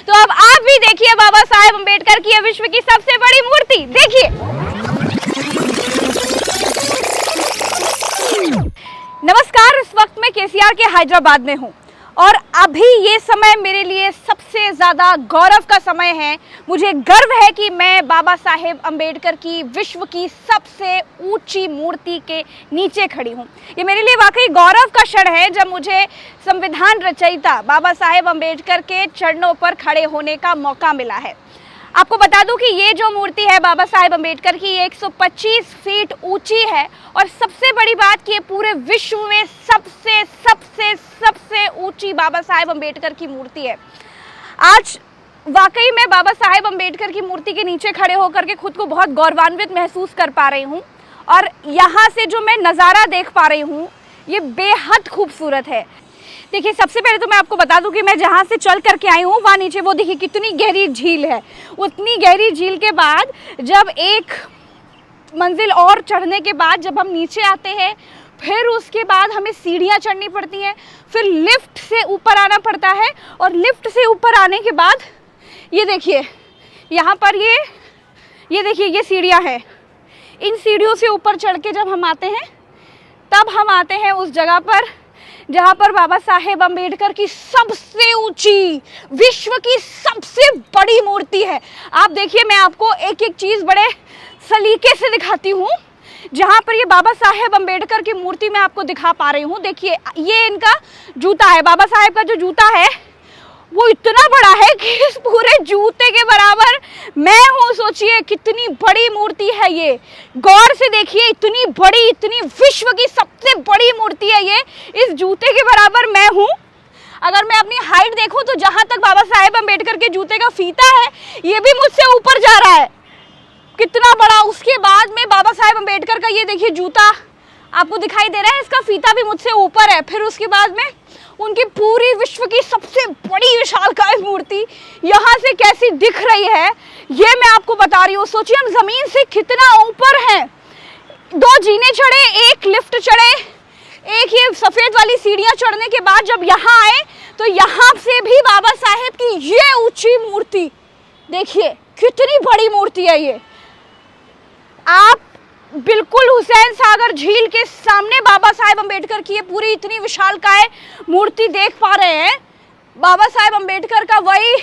तो अब आप भी देखिए बाबा साहेब अम्बेडकर की विश्व की सबसे बड़ी मूर्ति। देखिए, नमस्कार, इस वक्त मैं केसीआर के हैदराबाद में हूँ और अभी ये समय मेरे लिए सबसे ज़्यादा गौरव का समय है। मुझे गर्व है कि मैं बाबा साहेब अम्बेडकर की विश्व की सबसे ऊंची मूर्ति के नीचे खड़ी हूँ। ये मेरे लिए वाकई गौरव का क्षण है जब मुझे संविधान रचयिता बाबा साहेब अम्बेडकर के चरणों पर खड़े होने का मौका मिला है। आपको बता दूं कि ये जो मूर्ति है बाबा साहेब अम्बेडकर की, ये 125 फीट ऊंची है और सबसे बड़ी बात कि ये पूरे विश्व में सबसे सबसे सबसे ऊंची बाबा साहेब अम्बेडकर की मूर्ति है। आज वाकई में बाबा साहेब अम्बेडकर की मूर्ति के नीचे खड़े होकर के खुद को बहुत गौरवान्वित महसूस कर पा रही हूँ और यहाँ से जो मैं नज़ारा देख पा रही हूँ ये बेहद खूबसूरत है। देखिए, सबसे पहले तो मैं आपको बता दूं कि मैं जहाँ से चल करके आई हूँ वहाँ नीचे वो देखिए कितनी गहरी झील है। उतनी गहरी झील के बाद जब एक मंजिल और चढ़ने के बाद जब हम नीचे आते हैं, फिर उसके बाद हमें सीढ़ियाँ चढ़नी पड़ती हैं, फिर लिफ्ट से ऊपर आना पड़ता है और लिफ्ट से ऊपर आने के बाद ये देखिए यहाँ पर ये देखिए ये सीढ़ियाँ हैं। इन सीढ़ियों से ऊपर चढ़ के जब हम आते हैं तब हम आते हैं उस जगह पर जहाँ पर बाबा साहेब अम्बेडकर की सबसे ऊंची, विश्व की सबसे बड़ी मूर्ति है। आप देखिए, मैं आपको एक एक चीज़ बड़े सलीके से दिखाती हूँ। जहाँ पर ये बाबा साहेब अम्बेडकर की मूर्ति मैं आपको दिखा पा रही हूँ। देखिए, ये इनका जूता है। बाबा साहेब का जो जूता है वो इतना बड़ा है कि इस पूरे जूते के बराबर मैं हूँ। सोचिए कितनी बड़ी मूर्ति है ये। गौर से देखिए, इतनी बड़ी, इतनी विश्व की सबसे बड़ी मूर्ति है ये। इस जूते के बराबर मैं हूँ। अगर मैं अपनी हाइट देखूँ तो जहाँ तक बाबा साहेब अम्बेडकर के जूते का फीता है ये भी मुझसे ऊपर जा रहा है। कितना बड़ा। उसके बाद में बाबा साहेब अम्बेडकर का ये देखिए जूता आपको दिखाई दे रहा है, इसका फीता भी मुझसे ऊपर है। फिर उसके बाद में उनकी पूरी विश्व की सबसे बड़ी विशालकाय मूर्ति यहाँ से कैसी दिख रही है ये मैं आपको बता रही हूँ। सोचिए हम जमीन से कितना ऊपर हैं। 2 जीने चढ़े, एक लिफ्ट चढ़े, एक ये सफेद वाली सीढ़ियाँ चढ़ने के बाद जब यहाँ आए तो यहाँ से भी बाबा साहेब की ये ऊंची मूर्ति देखिए कितनी बड़ी मूर्ति है ये। आप बिल्कुल हुसैन सागर झील के सामने बाबा साहेब अम्बेडकर की ये पूरी इतनी विशालकाय मूर्ति देख पा रहे हैं। बाबा साहेब अम्बेडकर का वही